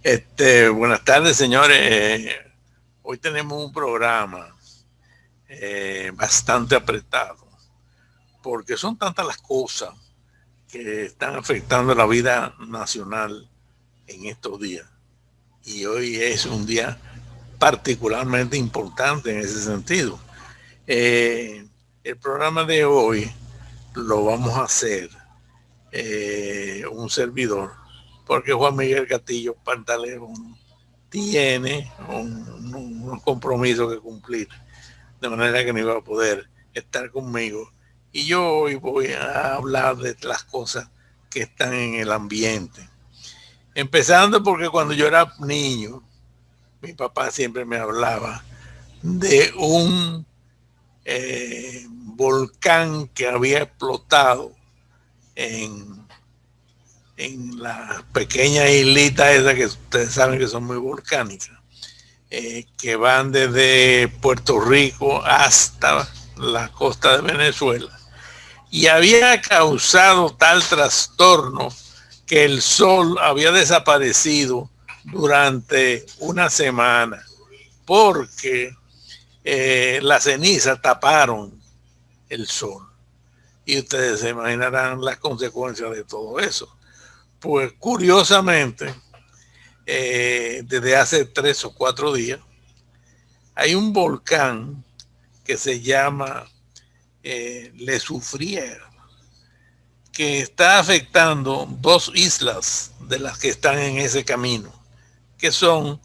Buenas tardes, señores. Hoy tenemos un programa bastante apretado, porque son tantas las cosas que están afectando la vida nacional en estos días. Y hoy es un día particularmente importante en ese sentido. El programa de hoy lo vamos a hacer un servidor, porque Juan Miguel Castillo Pantaleón tiene un compromiso que cumplir, de manera que no iba a poder estar conmigo. Y yo hoy voy a hablar de las cosas que están en el ambiente. Empezando porque cuando yo era niño, mi papá siempre me hablaba de un volcán que había explotado en, en las pequeñas islitas esas que ustedes saben que son muy volcánicas, que van desde Puerto Rico hasta la costa de Venezuela. Y había causado tal trastorno que el sol había desaparecido durante una semana, porque las cenizas taparon el sol. Y ustedes se imaginarán las consecuencias de todo eso. Pues curiosamente, desde hace 3 o 4 días, hay un volcán que se llama Le Soufrière, que está afectando dos islas de las que están en ese camino, que son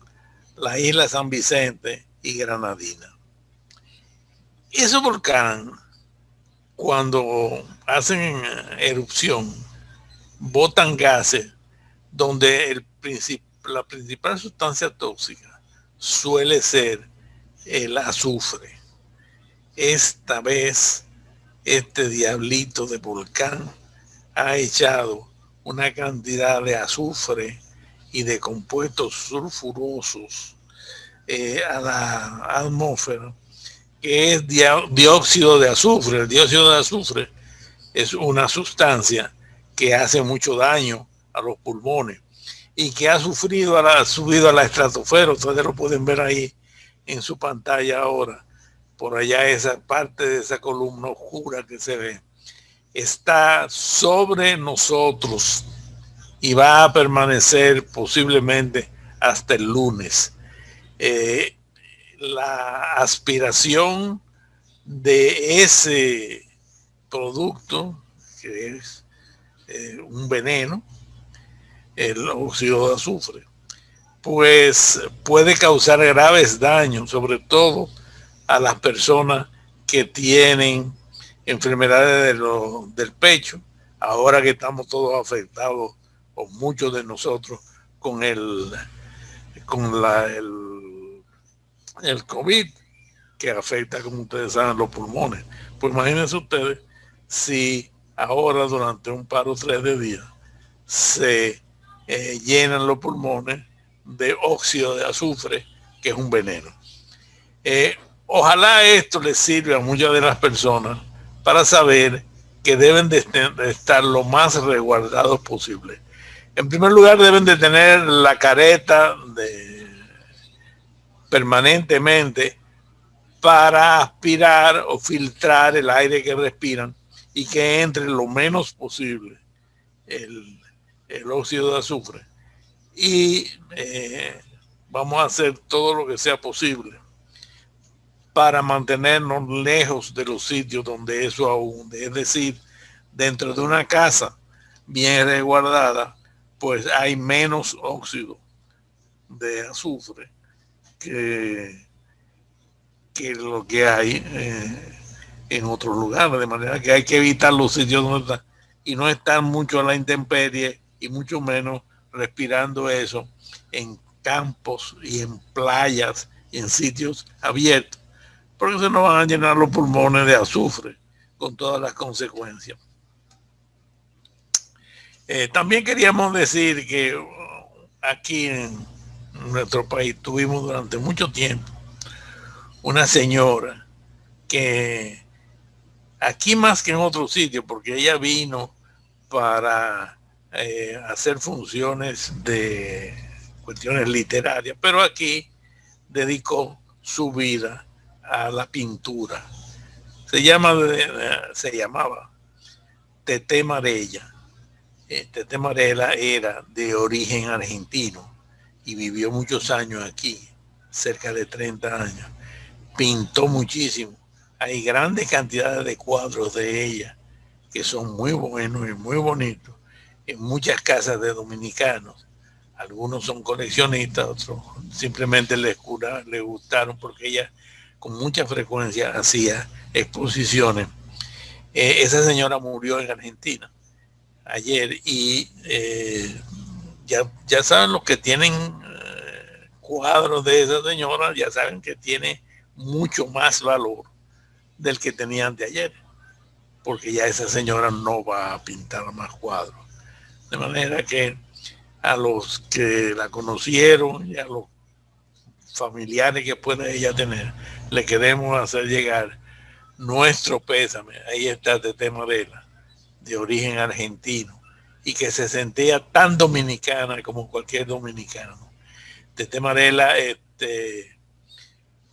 la isla San Vicente y Granadina. Ese volcán, cuando hacen erupción, botan gases donde la principal sustancia tóxica suele ser el azufre. Esta vez, este diablito de volcán ha echado una cantidad de azufre y de compuestos sulfurosos a la atmósfera, que es dióxido de azufre. El dióxido de azufre es una sustancia que hace mucho daño a los pulmones y que ha subido a la estratosfera. Ustedes lo pueden ver ahí en su pantalla ahora. Por allá esa parte de esa columna oscura que se ve está sobre nosotros y va a permanecer posiblemente hasta el lunes. Eh, la aspiración de ese producto, que es un veneno, el óxido de azufre, pues puede causar graves daños, sobre todo a las personas que tienen enfermedades del pecho, ahora que estamos todos afectados, o muchos de nosotros, con el COVID, que afecta, como ustedes saben, los pulmones. Pues imagínense ustedes si ahora durante un par o tres de días se llenan los pulmones de óxido de azufre, que es un veneno. Ojalá esto les sirva a muchas de las personas para saber que deben de estar lo más resguardados posible. En primer lugar, deben de tener la careta permanentemente para aspirar o filtrar el aire que respiran y que entre lo menos posible el, el óxido de azufre. Y vamos a hacer todo lo que sea posible para mantenernos lejos de los sitios donde eso abunde. Es decir, dentro de una casa bien resguardada, pues hay menos óxido de azufre que lo que hay en otros lugares. De manera que hay que evitar los sitios donde está y no estar mucho a la intemperie y mucho menos respirando eso en campos y en playas y en sitios abiertos, porque se nos van a llenar los pulmones de azufre con todas las consecuencias. También queríamos decir que aquí en nuestro país tuvimos durante mucho tiempo una señora que aquí más que en otro sitio, porque ella vino para hacer funciones cuestiones literarias, pero aquí dedicó su vida a la pintura. Se llamaba Tete Marella. Tete Marella era de origen argentino y vivió muchos años aquí, cerca de 30 años. Pintó muchísimo. Hay grandes cantidades de cuadros de ella que son muy buenos y muy bonitos en muchas casas de dominicanos. Algunos son coleccionistas, otros simplemente les gustaron porque ella con mucha frecuencia hacía exposiciones. Esa señora murió en Argentina ayer y ya saben los que tienen cuadros de esa señora, ya saben que tiene mucho más valor del que tenían de ayer, porque ya esa señora no va a pintar más cuadros. De manera que a los que la conocieron y a los familiares que pueda ella tener, le queremos hacer llegar nuestro pésame. Ahí está Tete Marella, de origen argentino, y que se sentía tan dominicana como cualquier dominicano. Tete Marella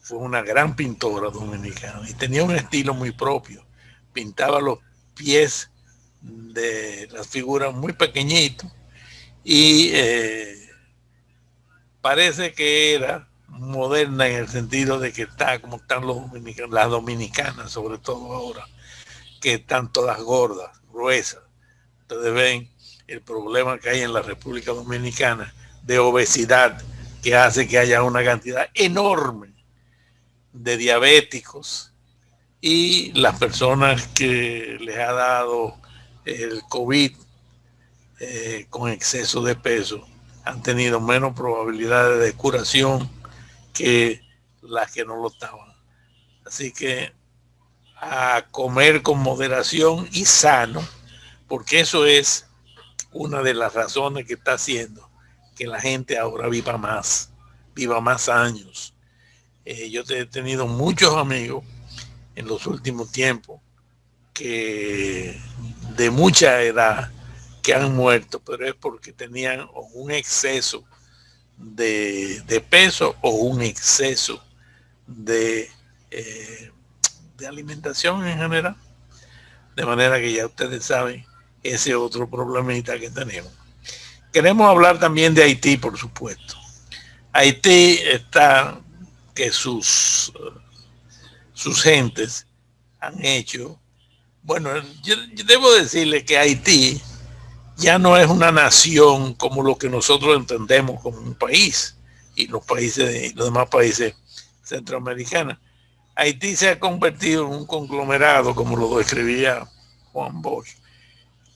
fue una gran pintora dominicana y tenía un estilo muy propio. Pintaba los pies de las figuras muy pequeñitos y parece que era moderna en el sentido de que está como están los dominicanos, las dominicanas sobre todo ahora, que están todas gordas, gruesas. Ustedes ven el problema que hay en la República Dominicana de obesidad, que hace que haya una cantidad enorme de diabéticos, y las personas que les ha dado el COVID con exceso de peso han tenido menos probabilidades de curación que las que no lo estaban. Así que a comer con moderación y sano, porque eso es una de las razones que está haciendo que la gente ahora viva más años. Yo he tenido muchos amigos en los últimos tiempos que de mucha edad que han muerto, pero es porque tenían un exceso de peso o un exceso de alimentación en general. De manera que ya ustedes saben ese otro problemita que tenemos. Queremos hablar también de Haití, por supuesto. Haití está que sus gentes han hecho. Bueno, yo debo decirle que Haití ya no es una nación como lo que nosotros entendemos como un país y los demás países centroamericanos. Haití se ha convertido en un conglomerado, como lo describía Juan Bosch,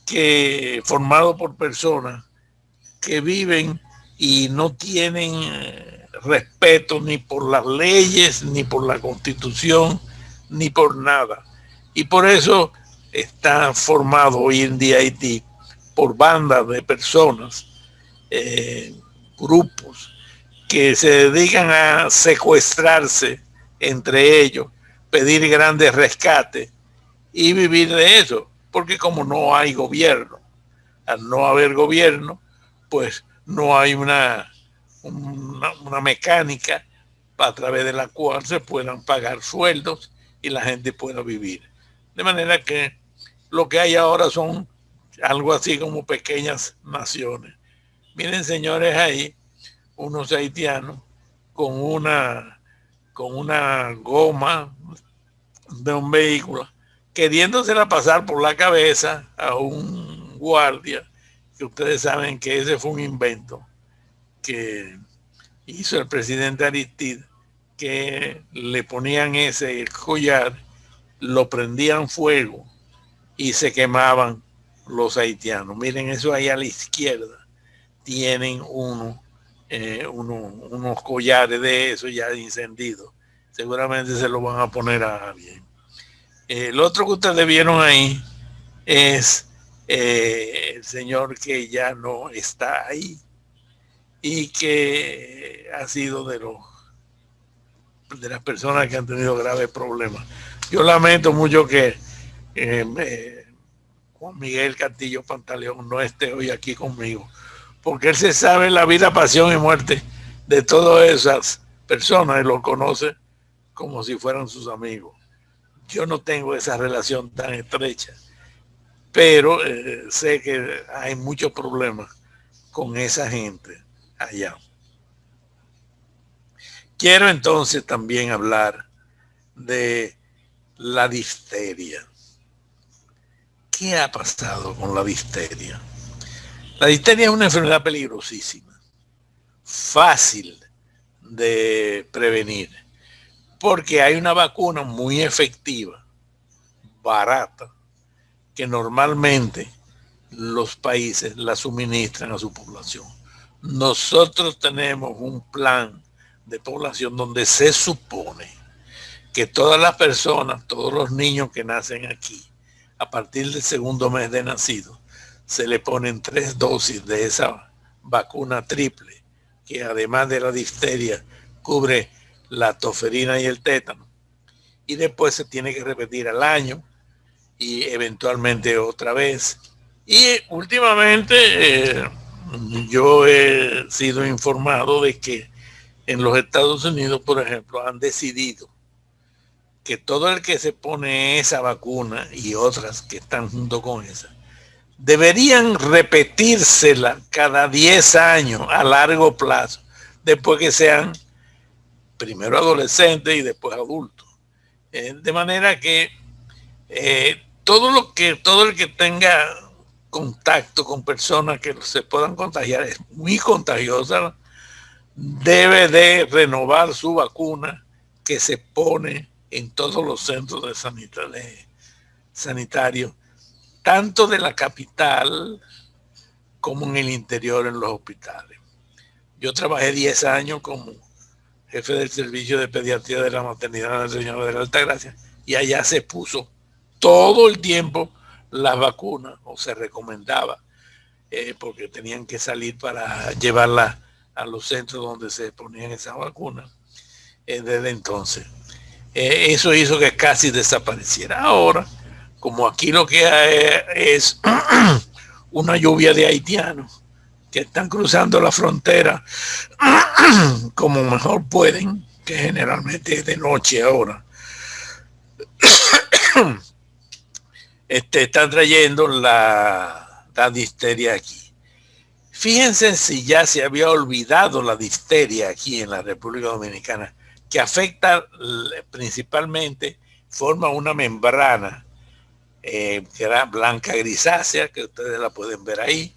que formado por personas que viven y no tienen respeto ni por las leyes, ni por la Constitución, ni por nada. Y por eso está formado hoy en día Haití por bandas de personas, grupos que se dedican a secuestrarse entre ellos, pedir grandes rescates y vivir de eso, porque como no hay gobierno, al no haber gobierno, pues no hay una mecánica a través de la cual se puedan pagar sueldos y la gente pueda vivir. De manera que lo que hay ahora son algo así como pequeñas naciones. Miren, señores, ahí unos haitianos con una goma de un vehículo, queriéndosela pasar por la cabeza a un guardia, que ustedes saben que ese fue un invento que hizo el presidente Aristide, que le ponían ese collar, lo prendían fuego y se quemaban los haitianos. Miren, eso ahí a la izquierda tienen unos collares de eso ya encendidos. Seguramente se lo van a poner a alguien. El otro que ustedes vieron ahí es el señor que ya no está ahí y que ha sido de las personas que han tenido graves problemas. Yo lamento mucho que Juan Miguel Castillo Pantaleón no esté hoy aquí conmigo, porque él se sabe la vida, pasión y muerte de todas esas personas y los conoce como si fueran sus amigos. Yo no tengo esa relación tan estrecha, pero sé que hay muchos problemas con esa gente allá. Quiero entonces también hablar de la difteria. ¿Qué ha pasado con la difteria? La difteria es una enfermedad peligrosísima, fácil de prevenir, porque hay una vacuna muy efectiva, barata, que normalmente los países la suministran a su población. Nosotros tenemos un plan de población donde se supone que todas las personas, todos los niños que nacen aquí, a partir del segundo mes de nacido, se le ponen 3 dosis de esa vacuna triple, que además de la difteria cubre la toferina y el tétano, y después se tiene que repetir al año y eventualmente otra vez. Y últimamente yo he sido informado de que en los Estados Unidos, por ejemplo, han decidido que todo el que se pone esa vacuna y otras que están junto con esa, deberían repetírsela cada 10 años a largo plazo, después que sean primero adolescentes y después adultos. De manera que todo el que tenga contacto con personas que se puedan contagiar es muy contagiosa, debe de renovar su vacuna que se pone en todos los centros de sanitarios, tanto de la capital como en el interior en los hospitales. Yo trabajé 10 años como jefe del servicio de pediatría de la maternidad del Señor de la Altagracia, y allá se puso todo el tiempo las vacunas, o se recomendaba, porque tenían que salir para llevarla a los centros donde se ponían esas vacunas desde entonces. Eso hizo que casi desapareciera. Ahora, como aquí lo que hay es una lluvia de haitianos que están cruzando la frontera como mejor pueden, que generalmente es de noche ahora, están trayendo la difteria aquí. Fíjense si ya se había olvidado la difteria aquí en la República Dominicana, que afecta principalmente, forma una membrana que era blanca grisácea, que ustedes la pueden ver ahí,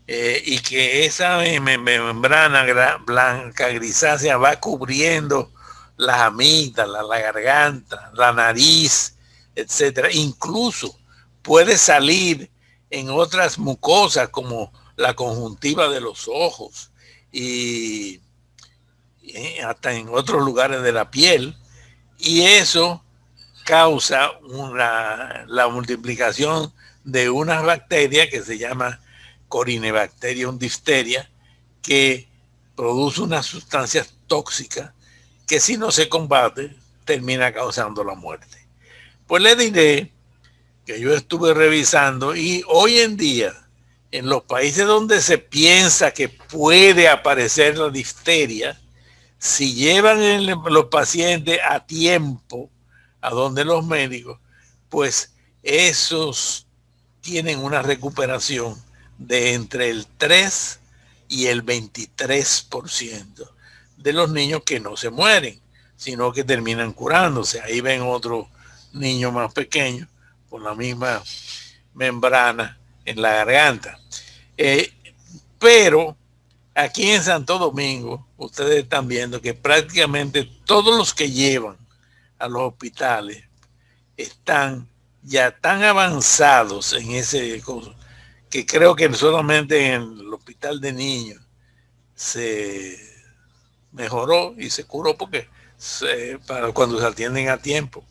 y que esa membrana blanca grisácea va cubriendo las amígdalas, la garganta, la nariz, etcétera. Incluso puede salir en otras mucosas como la conjuntiva de los ojos y hasta en otros lugares de la piel, y eso causa la multiplicación de unas bacterias que se llama Corynebacterium diphtheria, que produce unas sustancias tóxicas que si no se combate termina causando la muerte. Pues le diré que yo estuve revisando, y hoy en día en los países donde se piensa que puede aparecer la difteria, si llevan los pacientes a tiempo a donde los médicos, pues esos tienen una recuperación de entre el 3 y el 23% de los niños que no se mueren, sino que terminan curándose. Ahí ven otro niño más pequeño con la misma membrana en la garganta. Pero aquí en Santo Domingo, ustedes están viendo que prácticamente todos los que llevan a los hospitales están ya tan avanzados en ese cosa, que creo que solamente en el hospital de niños se mejoró y se curó, porque para cuando se atienden a tiempo,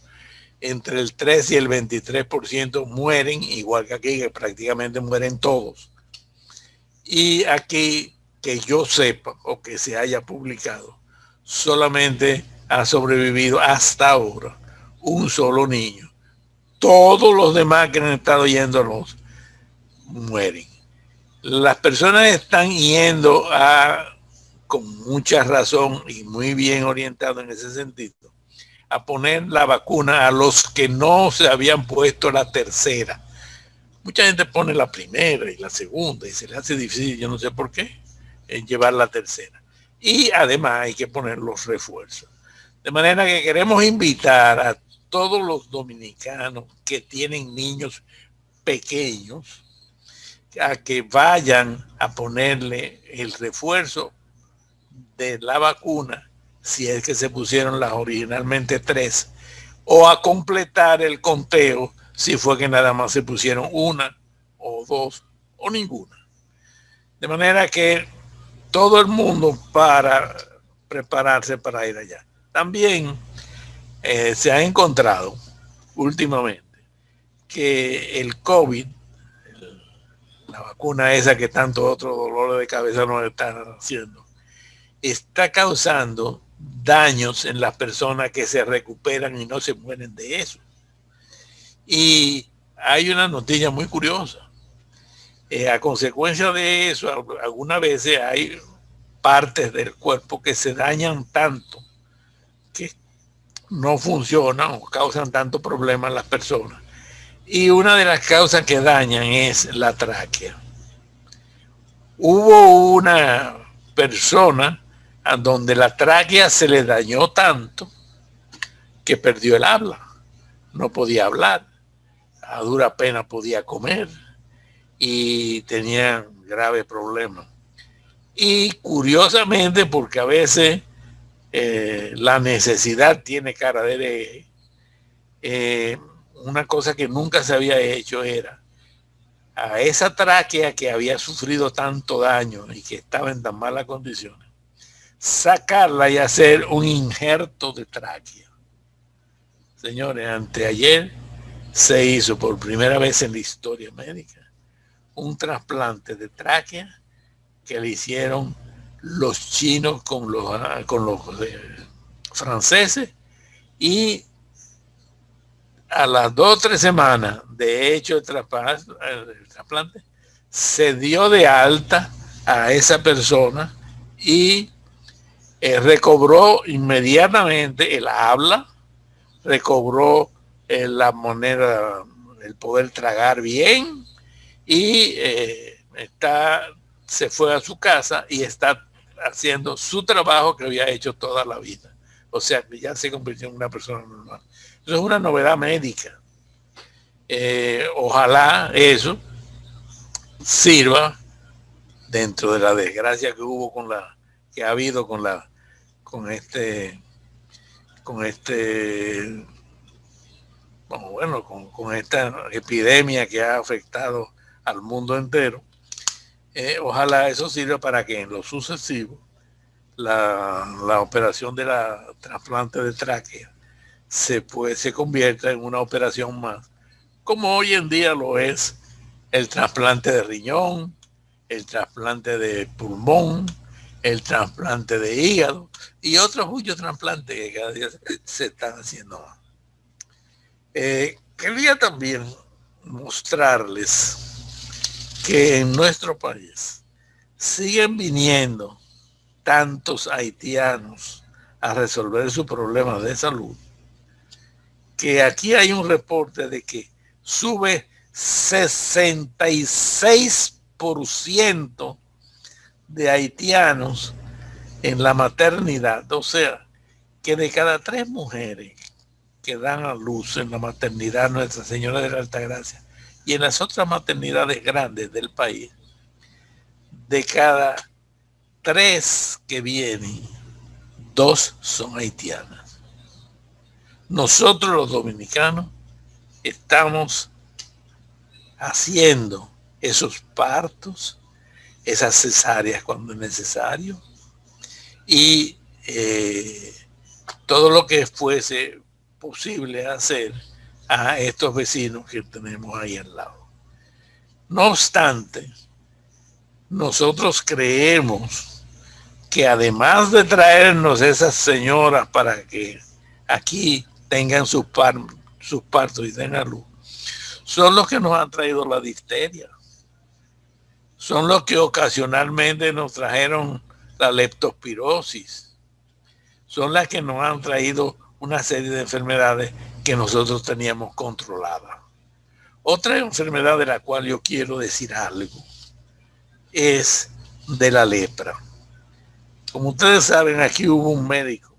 entre el 3 y el 23% mueren, igual que aquí, que prácticamente mueren todos. Y aquí, que yo sepa o que se haya publicado, solamente ha sobrevivido hasta ahora un solo niño. Todos los demás que han estado yéndonos mueren. Las personas están yendo con mucha razón y muy bien orientado en ese sentido, a poner la vacuna a los que no se habían puesto la tercera. Mucha gente pone la primera y la segunda y se le hace difícil, yo no sé por qué, llevar la tercera. Y además hay que poner los refuerzos. De manera que queremos invitar a todos los dominicanos que tienen niños pequeños a que vayan a ponerle el refuerzo de la vacuna, si es que se pusieron las originalmente 3, o a completar el conteo si fue que nada más se pusieron 1 o 2 o ninguna. De manera que todo el mundo para prepararse para ir allá. También se ha encontrado últimamente que el COVID, la vacuna esa que tanto otro dolor de cabeza nos están haciendo, está causando daños en las personas que se recuperan y no se mueren de eso. Y hay una noticia muy curiosa. A consecuencia de eso, algunas veces hay partes del cuerpo que se dañan tanto que no funcionan o causan tanto problema a las personas. Y una de las causas que dañan es la tráquea. Hubo una persona a donde la tráquea se le dañó tanto que perdió el habla. No podía hablar, a dura pena podía comer y tenía graves problemas. Y curiosamente, porque a veces la necesidad tiene cara de hereje, una cosa que nunca se había hecho era a esa tráquea que había sufrido tanto daño y que estaba en tan malas condiciones, sacarla y hacer un injerto de tráquea. Señores, anteayer se hizo por primera vez en la historia médica un trasplante de tráquea que le hicieron los chinos con los franceses, y a las 2 o 3 semanas de hecho el trasplante se dio de alta a esa persona y recobró inmediatamente el habla, recobró la manera, el poder tragar bien, y se fue a su casa y está haciendo su trabajo que había hecho toda la vida. O sea, ya se convirtió en una persona normal. Eso es una novedad médica. Ojalá eso sirva dentro de la desgracia que hubo que ha habido con esta epidemia que ha afectado al mundo entero. Ojalá eso sirva para que en lo sucesivo la operación de la trasplante de tráquea se convierta en una operación más, como hoy en día lo es el trasplante de riñón, el trasplante de pulmón, el trasplante de hígado y otros muchos trasplantes que cada día se están haciendo más. Quería también mostrarles que en nuestro país siguen viniendo tantos haitianos a resolver sus problemas de salud, que aquí hay un reporte de que sube 66% de haitianos en la maternidad. O sea, que de cada 3 mujeres que dan a luz en la maternidad Nuestra Señora de la Altagracia y en las otras maternidades grandes del país, de cada 3 que vienen, 2 son haitianas. Nosotros los dominicanos estamos haciendo esos partos, esas cesáreas cuando es necesario, y todo lo que fuese posible hacer a estos vecinos que tenemos ahí al lado. No obstante, nosotros creemos que además de traernos esas señoras para que aquí tengan sus partos y tengan luz, son los que nos han traído la difteria, son los que ocasionalmente nos trajeron la leptospirosis, son las que nos han traído una serie de enfermedades que nosotros teníamos controladas. Otra enfermedad de la cual yo quiero decir algo es de la lepra. Como ustedes saben, aquí hubo un médico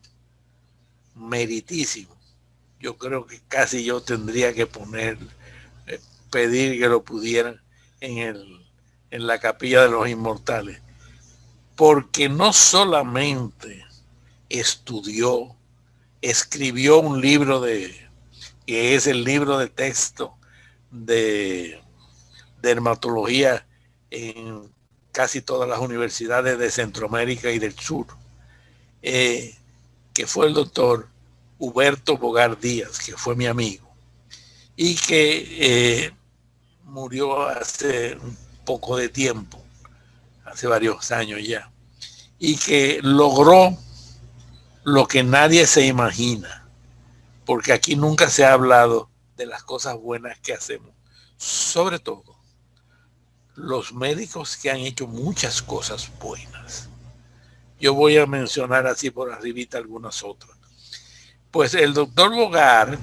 meritísimo. Yo creo que casi yo tendría que pedir que lo pudieran en la capilla de los inmortales, porque no solamente estudió, escribió un libro que es el libro de texto de dermatología en casi todas las universidades de Centroamérica y del sur, que fue el doctor Huberto Bogar Díaz, que fue mi amigo, y que murió hace un poco de tiempo, hace varios años ya, y que logró lo que nadie se imagina, porque aquí nunca se ha hablado de las cosas buenas que hacemos, sobre todo los médicos que han hecho muchas cosas buenas. Yo voy a mencionar así por arribita algunas otras. Pues el doctor Bogar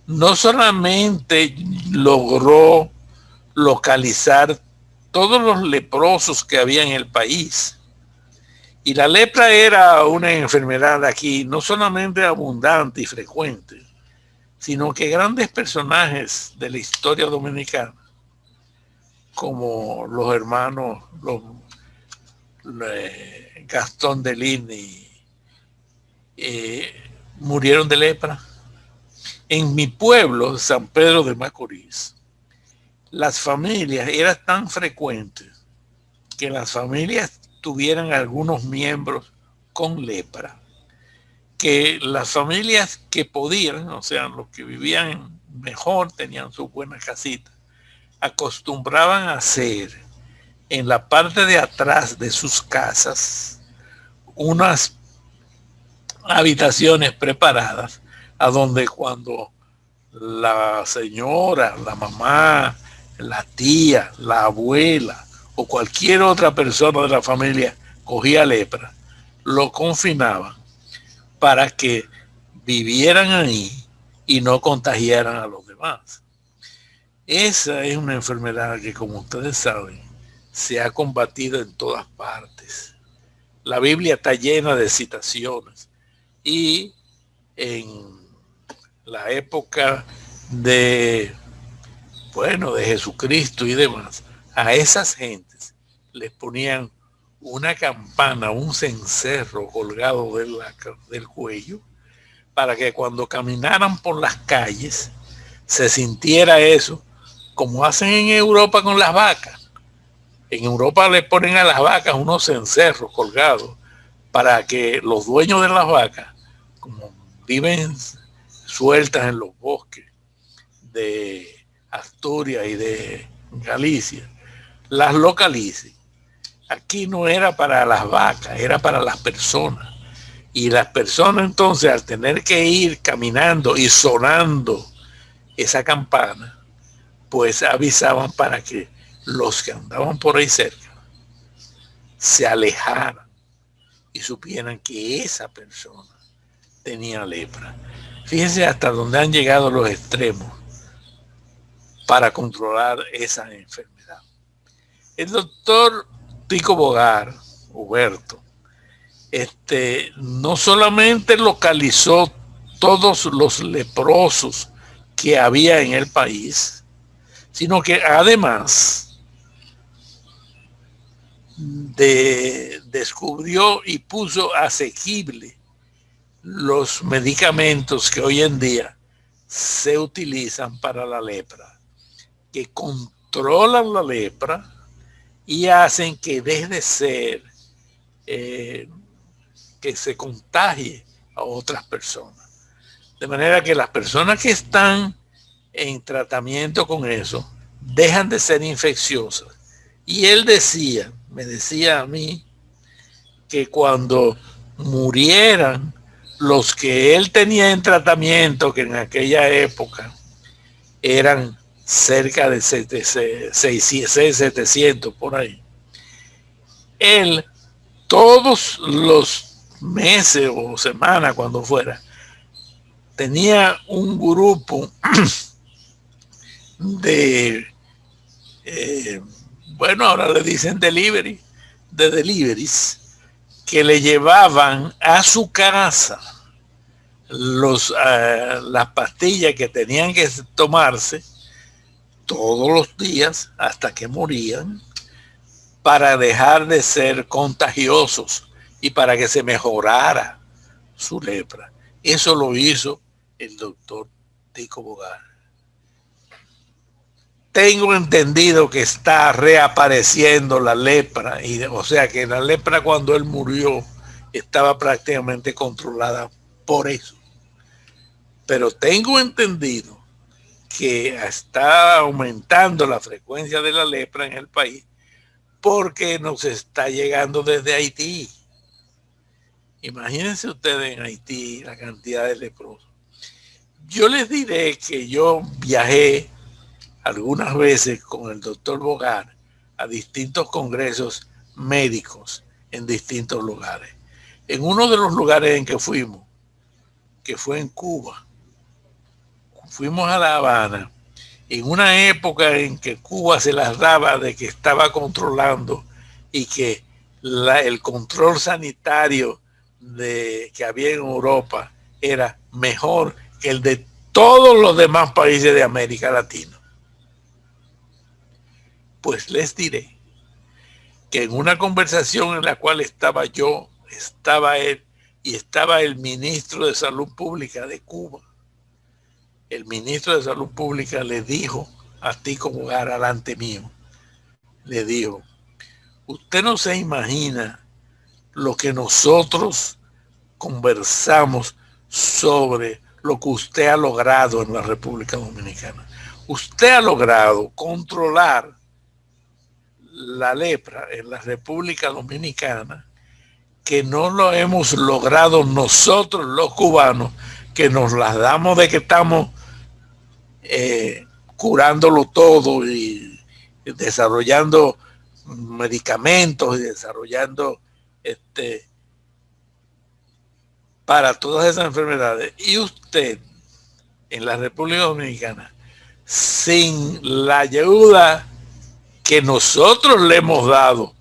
no solamente logró localizar todos los leprosos que había en el país, y la lepra era una enfermedad aquí no solamente abundante y frecuente, sino que grandes personajes de la historia dominicana, como los hermanos Gastón de Lini, murieron de lepra. En mi pueblo, San Pedro de Macorís, las familias eran tan frecuentes que las familias tuvieran algunos miembros con lepra, que las familias que podían, o sea, los que vivían mejor, tenían sus buenas casitas, acostumbraban a hacer en la parte de atrás de sus casas unas habitaciones preparadas a donde cuando la señora, la mamá, la tía, la abuela o cualquier otra persona de la familia cogía lepra, lo confinaban para que vivieran ahí y no contagiaran a los demás. Esa es una enfermedad que, como ustedes saben, se ha combatido en todas partes. La Biblia está llena de citaciones, y en la época de Jesucristo y demás, a esas gentes les ponían una campana, un cencerro colgado del cuello, para que cuando caminaran por las calles se sintiera eso, como hacen en Europa con las vacas. En Europa le ponen a las vacas unos cencerros colgados para que los dueños de las vacas, como viven sueltas en los bosques de Asturias y de Galicia, las localicen. Aquí no era para las vacas, era para las personas. Y las personas entonces, al tener que ir caminando y sonando esa campana, pues avisaban para que los que andaban por ahí cerca se alejaran y supieran que esa persona tenía lepra. Fíjense hasta dónde han llegado los extremos para controlar esa enfermedad. El doctor Pico Bogar, Huberto, no solamente localizó todos los leprosos que había en el país, sino que además descubrió y puso asequible los medicamentos que hoy en día se utilizan para la lepra, que controlan la lepra y hacen que deje de ser que se contagie a otras personas. De manera que las personas que están en tratamiento con eso dejan de ser infecciosas. Y él me decía a mí, que cuando murieran los que él tenía en tratamiento, que en aquella época eran cerca de 700 por ahí. Él todos los meses o semanas, cuando fuera, tenía un grupo de, bueno, ahora le dicen delivery, de deliveries, que le llevaban a su casa las pastillas que tenían que tomarse todos los días hasta que morían, para dejar de ser contagiosos y para que se mejorara su lepra. Eso lo hizo el doctor Tico Bogar. Tengo entendido que está reapareciendo la lepra, o sea que la lepra cuando él murió estaba prácticamente controlada por eso. Pero tengo entendido que está aumentando la frecuencia de la lepra en el país porque nos está llegando desde Haití. Imagínense ustedes en Haití la cantidad de leprosos. Yo les diré que yo viajé algunas veces con el doctor Bogar a distintos congresos médicos en distintos lugares. En uno de los lugares en que fuimos, que fue en Cuba, fuimos a La Habana, en una época en que Cuba se las daba de que estaba controlando y que el control sanitario que había en Europa era mejor que el de todos los demás países de América Latina. Pues les diré que en una conversación en la cual estaba yo, estaba él y estaba el ministro de Salud Pública de Cuba, el ministro de Salud Pública le dijo a Tico Bogar delante mío, le dijo: usted no se imagina lo que nosotros conversamos sobre lo que usted ha logrado en la República Dominicana. Usted ha logrado controlar la lepra en la República Dominicana, que no lo hemos logrado nosotros los cubanos, que nos las damos de que estamos curándolo todo y desarrollando medicamentos y desarrollando para todas esas enfermedades. Y usted en la República Dominicana, sin la ayuda que nosotros le hemos dado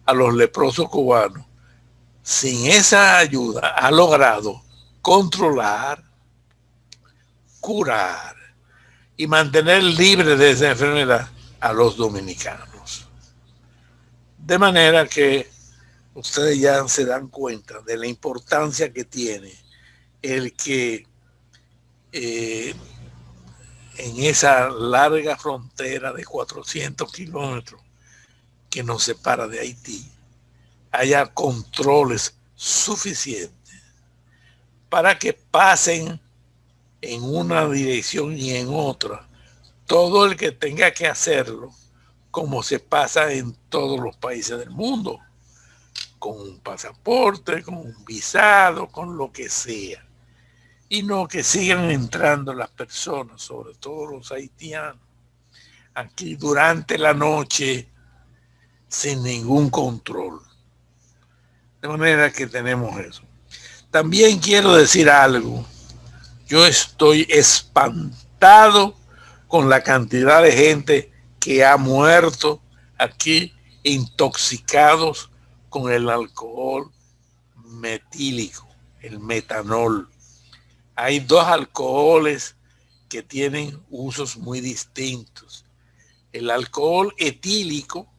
a los leprosos cubanos, sin esa ayuda ha logrado controlar, curar y mantener libre de esa enfermedad a los dominicanos. De manera que ustedes ya se dan cuenta de la importancia que tiene el que en esa larga frontera de 400 kilómetros que nos separa de Haití haya controles suficientes para que pasen en una dirección y en otra todo el que tenga que hacerlo, como se pasa en todos los países del mundo, con un pasaporte, con un visado, con lo que sea, y no que sigan entrando las personas, sobre todo los haitianos, aquí durante la noche sin ningún control. De manera que tenemos eso. También quiero decir algo. Yo estoy espantado con la cantidad de gente que ha muerto aquí intoxicados con el alcohol metílico, el metanol. Hay dos alcoholes que tienen usos muy distintos. El alcohol etílico,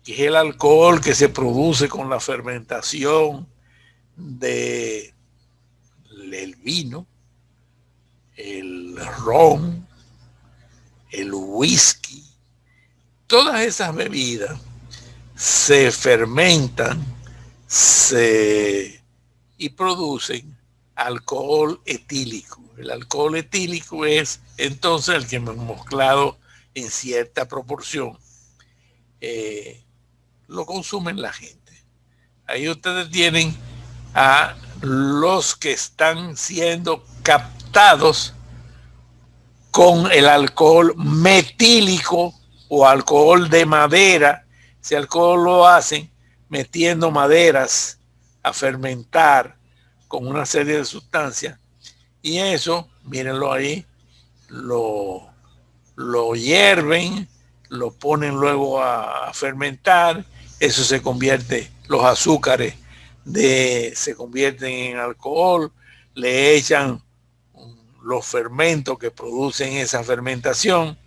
que es el alcohol que se produce con la fermentación del vino, el ron, el whisky. Todas esas bebidas se fermentan y producen alcohol etílico. El alcohol etílico es entonces el que hemos mezclado en cierta proporción. Lo consumen la gente. Ahí ustedes tienen a los que están siendo captados con el alcohol metílico o alcohol de madera. Ese alcohol lo hacen metiendo maderas a fermentar con una serie de sustancias. Y eso, mírenlo ahí, lo hierven, lo ponen luego a fermentar. Eso se convierte, los azúcares se convierten en alcohol, le echan los fermentos que producen esa fermentación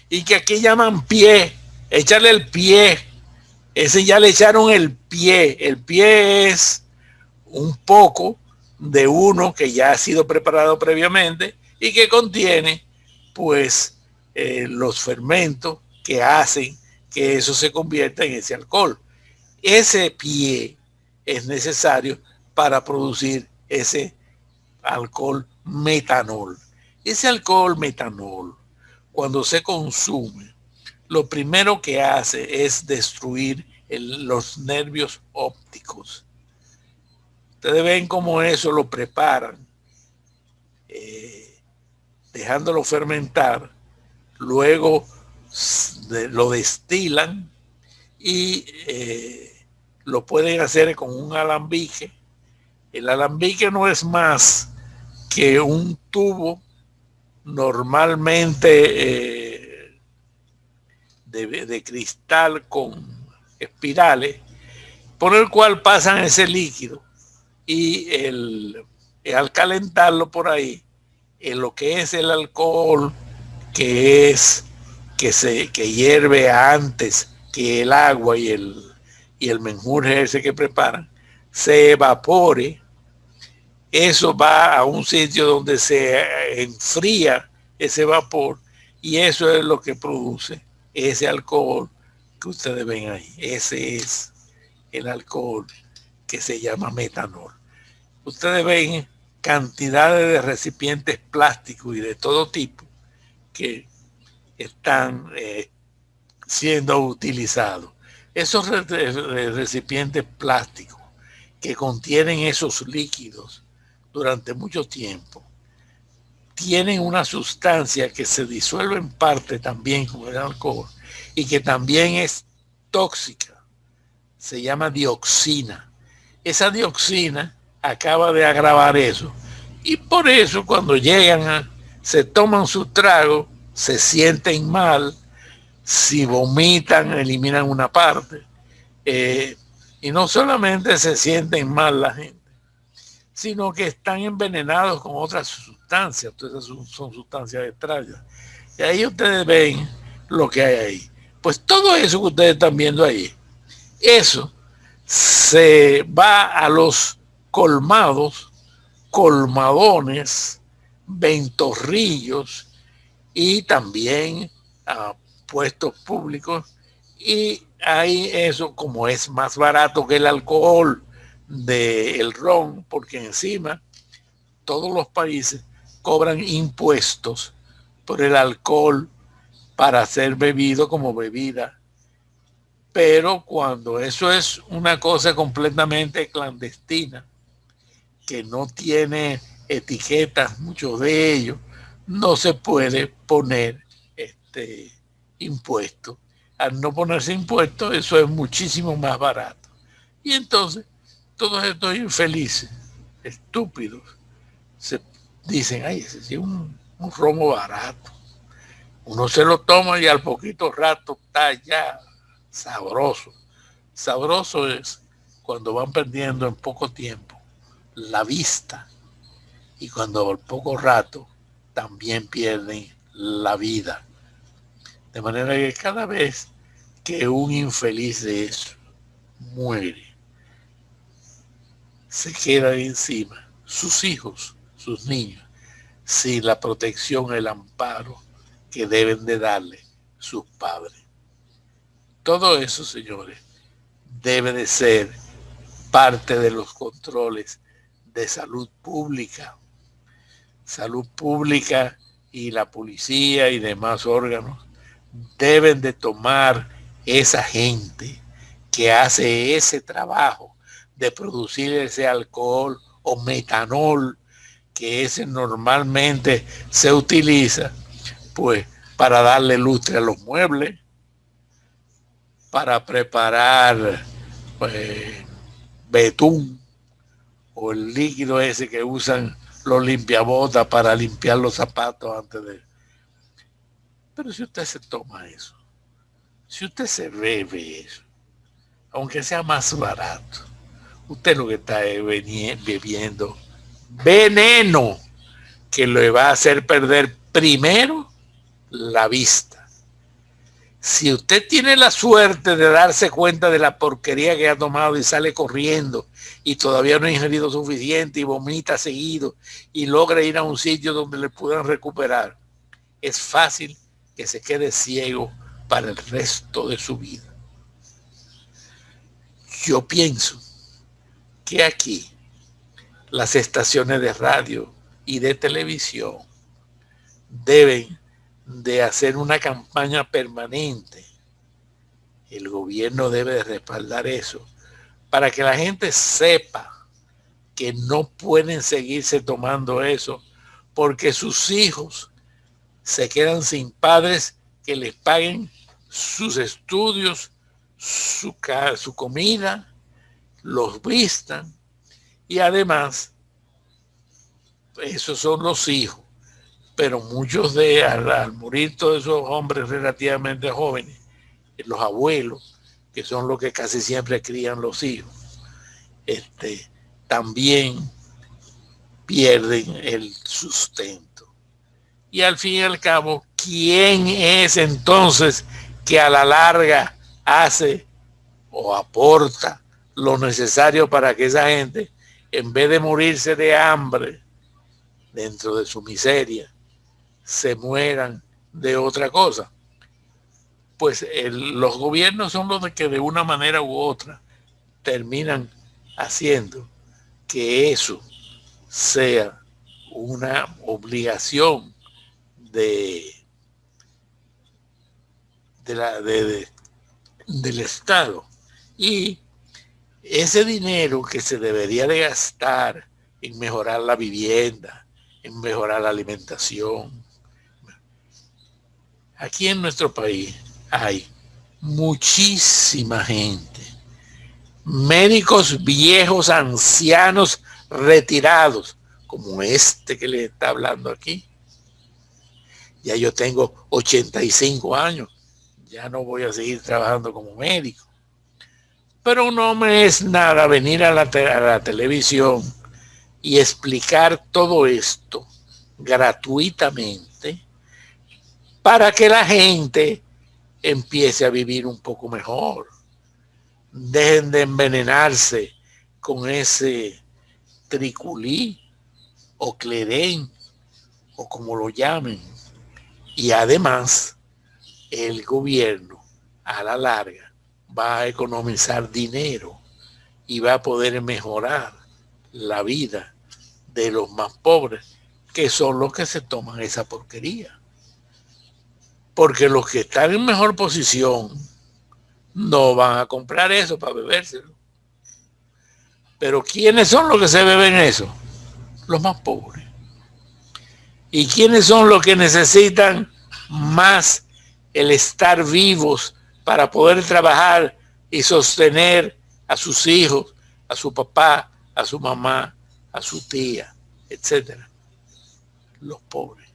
y que aquí llaman pie, échale el pie, ese ya le echaron el pie es un poco de uno que ya ha sido preparado previamente y que contiene pues los fermentos que hacen que eso se convierta en ese alcohol. Ese pie es necesario para producir ese alcohol metanol. Ese alcohol metanol, cuando se consume, lo primero que hace es destruir los nervios ópticos. Ustedes ven cómo eso lo preparan, dejándolo fermentar, luego lo destilan y lo pueden hacer con un alambique. El alambique no es más que un tubo normalmente de cristal con espirales, por el cual pasan ese líquido y al calentarlo por ahí, en lo que es el alcohol que hierve antes que el agua y el menjurje ese que preparan se evapore, eso va a un sitio donde se enfría ese vapor y eso es lo que produce ese alcohol que ustedes ven ahí. Ese es el alcohol que se llama metanol. Ustedes ven cantidades de recipientes plásticos y de todo tipo que están siendo utilizados. Esos recipientes plásticos que contienen esos líquidos durante mucho tiempo tienen una sustancia que se disuelve en parte también como el alcohol y que también es tóxica. Se llama dioxina. Esa dioxina acaba de agravar eso. Y por eso cuando llegan se toman su trago, se sienten mal, si vomitan, eliminan una parte. Y no solamente se sienten mal la gente, sino que están envenenados con otras sustancias. Entonces son sustancias extrañas. Y ahí ustedes ven lo que hay ahí. Pues todo eso que ustedes están viendo ahí, eso se va a los colmados, colmadones, ventorrillos y también a puestos públicos. Y ahí eso, como es más barato que el alcohol del ron, porque encima todos los países cobran impuestos por el alcohol para ser bebido como bebida. Pero cuando eso es una cosa completamente clandestina, que no tiene etiquetas, muchos de ellos, no se puede poner impuesto. Al no ponerse impuesto, eso es muchísimo más barato. Y entonces, todos estos infelices, estúpidos, se dicen, ay, ese sí es un romo barato. Uno se lo toma y al poquito rato está ya sabroso. Sabroso es cuando van perdiendo en poco tiempo la vista y cuando al poco rato también pierden la vida. De manera que cada vez que un infeliz de eso muere, se quedan encima sus hijos, sus niños, sin la protección, el amparo que deben de darle sus padres. Todo eso, señores, debe de ser parte de los controles de salud pública. Salud pública y la policía y demás órganos deben de tomar esa gente que hace ese trabajo de producir ese alcohol o metanol que ese normalmente se utiliza pues para darle lustre a los muebles, para preparar pues, betún o el líquido ese que usan los limpiabotas para limpiar los zapatos antes de... Pero si usted se toma eso, si usted se bebe eso, aunque sea más barato, usted lo que está es bebiendo veneno que le va a hacer perder primero la vista. Si usted tiene la suerte de darse cuenta de la porquería que ha tomado y sale corriendo y todavía no ha ingerido suficiente y vomita seguido y logra ir a un sitio donde le puedan recuperar, es fácil que se quede ciego para el resto de su vida. Yo pienso que aquí las estaciones de radio y de televisión deben de hacer una campaña permanente. El gobierno debe de respaldar eso para que la gente sepa que no pueden seguirse tomando eso porque sus hijos se quedan sin padres que les paguen sus estudios, su comida, los vistan y además esos son los hijos. Pero muchos al morir todos esos hombres relativamente jóvenes, los abuelos, que son los que casi siempre crían los hijos, también pierden el sustento. Y al fin y al cabo, ¿quién es entonces que a la larga hace o aporta lo necesario para que esa gente, en vez de morirse de hambre dentro de su miseria, se mueran de otra cosa? Pues los gobiernos son los que de una manera u otra terminan haciendo que eso sea una obligación del Estado. Y ese dinero que se debería de gastar en mejorar la vivienda, en mejorar la alimentación. Aquí en nuestro país hay muchísima gente, médicos viejos, ancianos, retirados, como este que le está hablando aquí. Ya yo tengo 85 años, ya no voy a seguir trabajando como médico. Pero no me es nada venir a la televisión y explicar todo esto gratuitamente para que la gente empiece a vivir un poco mejor. Dejen de envenenarse con ese triculí o clerén o como lo llamen. Y además, el gobierno a la larga va a economizar dinero y va a poder mejorar la vida de los más pobres, que son los que se toman esa porquería. Porque los que están en mejor posición no van a comprar eso para bebérselo. Pero ¿quiénes son los que se beben eso? Los más pobres. ¿Y quiénes son los que necesitan más el estar vivos para poder trabajar y sostener a sus hijos, a su papá, a su mamá, a su tía, etcétera? Los pobres.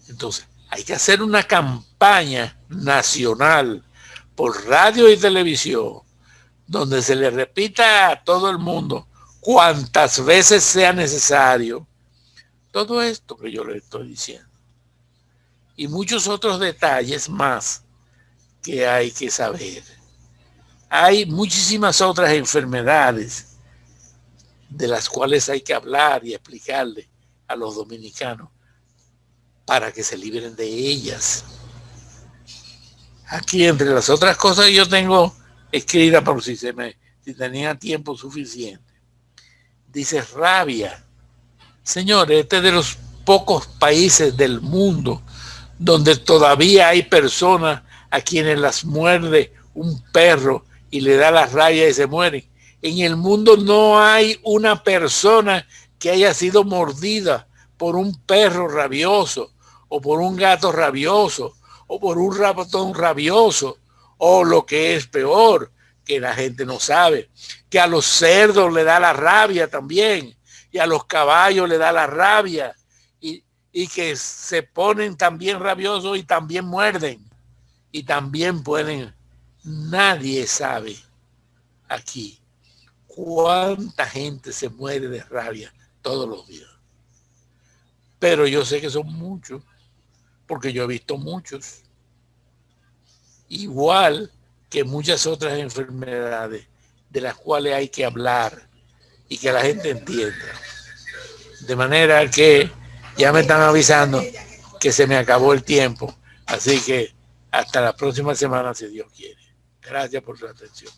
Entonces, hay que hacer una campaña nacional por radio y televisión donde se le repita a todo el mundo cuantas veces sea necesario todo esto que yo le estoy diciendo y muchos otros detalles más que hay que saber. Hay muchísimas otras enfermedades de las cuales hay que hablar y explicarle a los dominicanos para que se libren de ellas. Aquí, entre las otras cosas, yo tengo escrita por si tenía tiempo suficiente. Dice rabia. Señores, este es de los pocos países del mundo donde todavía hay personas a quienes las muerde un perro y le da la rabia y se mueren. En el mundo no hay una persona que haya sido mordida por un perro rabioso o por un gato rabioso, o por un ratón rabioso, o lo que es peor, que la gente no sabe, que a los cerdos le da la rabia también, y a los caballos le da la rabia, y que se ponen también rabiosos y también muerden, y también pueden. Nadie sabe aquí cuánta gente se muere de rabia todos los días. Pero yo sé que son muchos, porque yo he visto muchos. Igual que muchas otras enfermedades de las cuales hay que hablar y que la gente entienda. De manera que ya me están avisando que se me acabó el tiempo. Así que hasta la próxima semana, si Dios quiere. Gracias por su atención.